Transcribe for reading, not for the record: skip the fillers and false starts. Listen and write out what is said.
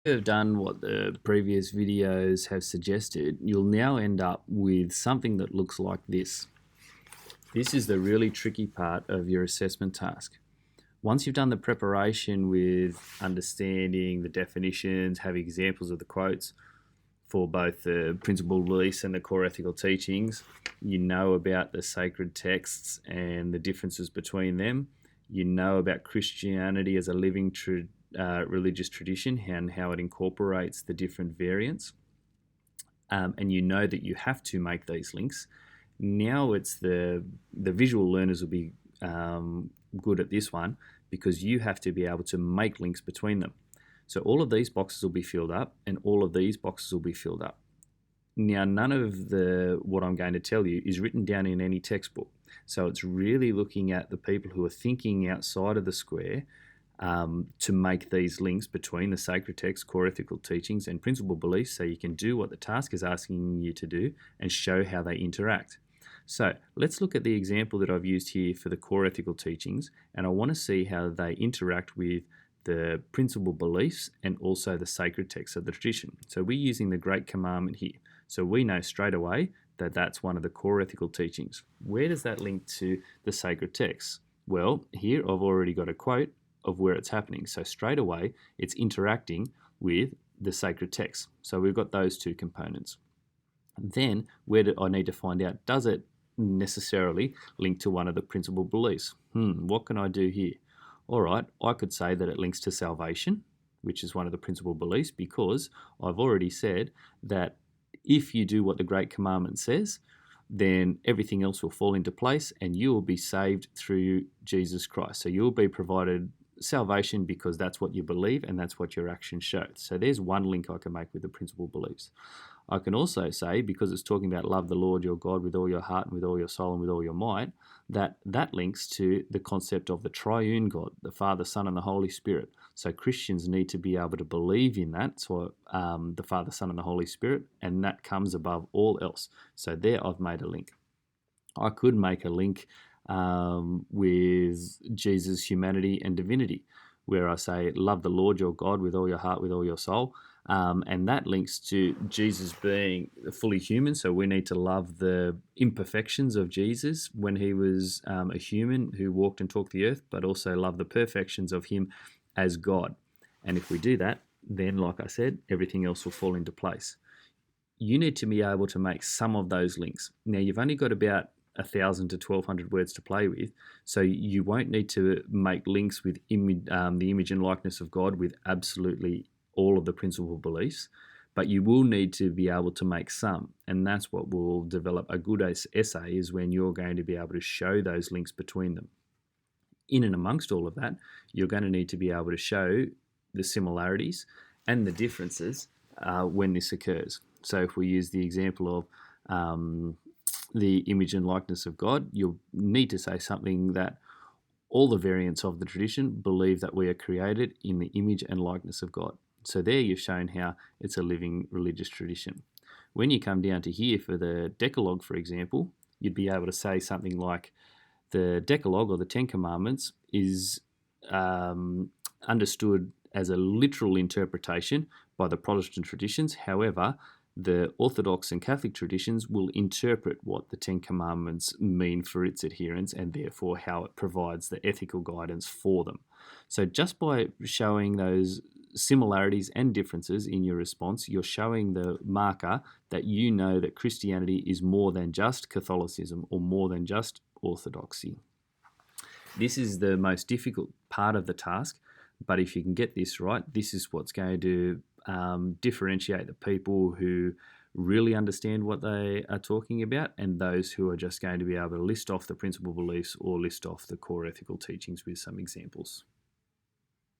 Have done what the previous videos have suggested, you'll now end up with something that looks like this. This is the really tricky part of your assessment task. Once you've done the preparation with understanding the definitions, having examples of the quotes for both the principal beliefs and the core ethical teachings, you know about the sacred texts and the differences between them. You know about Christianity as a living religious tradition and how it incorporates the different variants. And you know that you have to make these links. Now it's the visual learners will be good at this one because you have to be able to make links between them. So all of these boxes will be filled up and all of these boxes will be filled up. Now, none of what I'm going to tell you is written down in any textbook. So it's really looking at the people who are thinking outside of the square to make these links between the sacred text, core ethical teachings, and principal beliefs so you can do what the task is asking you to do and show how they interact. So let's look at the example that I've used here for the core ethical teachings, and I want to see how they interact with the principal beliefs and also the sacred texts of the tradition. So we're using the Great Commandment here. So we know straight away that that's one of the core ethical teachings. Where does that link to the sacred texts? Well, here I've already got a quote of where it's happening. So straight away, it's interacting with the sacred text. So we've got those two components. Then where do I need to find out, does it necessarily link to one of the principal beliefs? What can I do here? All right, I could say that it links to salvation, which is one of the principal beliefs, because I've already said that if you do what the Great Commandment says, then everything else will fall into place and you will be saved through Jesus Christ. So you'll be provided salvation because that's what you believe and that's what your actions show. So there's one link I can make with the principal beliefs. I can also say, because it's talking about love the Lord your God with all your heart and with all your soul and with all your might, that links to the concept of the triune God, the Father, Son, and the Holy Spirit. So Christians need to be able to believe in that, so the Father, Son, and the Holy Spirit, and that comes above all else. So there I've made a link. I could make a link with Jesus' humanity and divinity, where I say, love the Lord your God with all your heart, with all your soul. And that links to Jesus being fully human. So we need to love the imperfections of Jesus when he was a human who walked and talked the earth, but also love the perfections of him as God. And if we do that, then, like I said, everything else will fall into place. You need to be able to make some of those links. Now, you've only got about 1,000 to 1,200 words to play with, so you won't need to make links with the image and likeness of God with absolutely all of the principal beliefs, but you will need to be able to make some, and that's what will develop a good essay, is when you're going to be able to show those links between them. In and amongst all of that, you're going to need to be able to show the similarities and the differences when this occurs. So if we use the example of the image and likeness of God, you'll need to say something that all the variants of the tradition believe that we are created in the image and likeness of God. So there you've shown how it's a living religious tradition. When you come down to here for the Decalogue, for example, you'd be able to say something like, the Decalogue or the Ten Commandments is understood as a literal interpretation by the Protestant traditions. However, the Orthodox and Catholic traditions will interpret what the Ten Commandments mean for its adherents and therefore how it provides the ethical guidance for them. So just by showing those similarities and differences in your response, you're showing the marker that you know that Christianity is more than just Catholicism or more than just Orthodoxy. This is the most difficult part of the task, but if you can get this right, this is what's going to differentiate the people who really understand what they are talking about and those who are just going to be able to list off the principal beliefs or list off the core ethical teachings with some examples.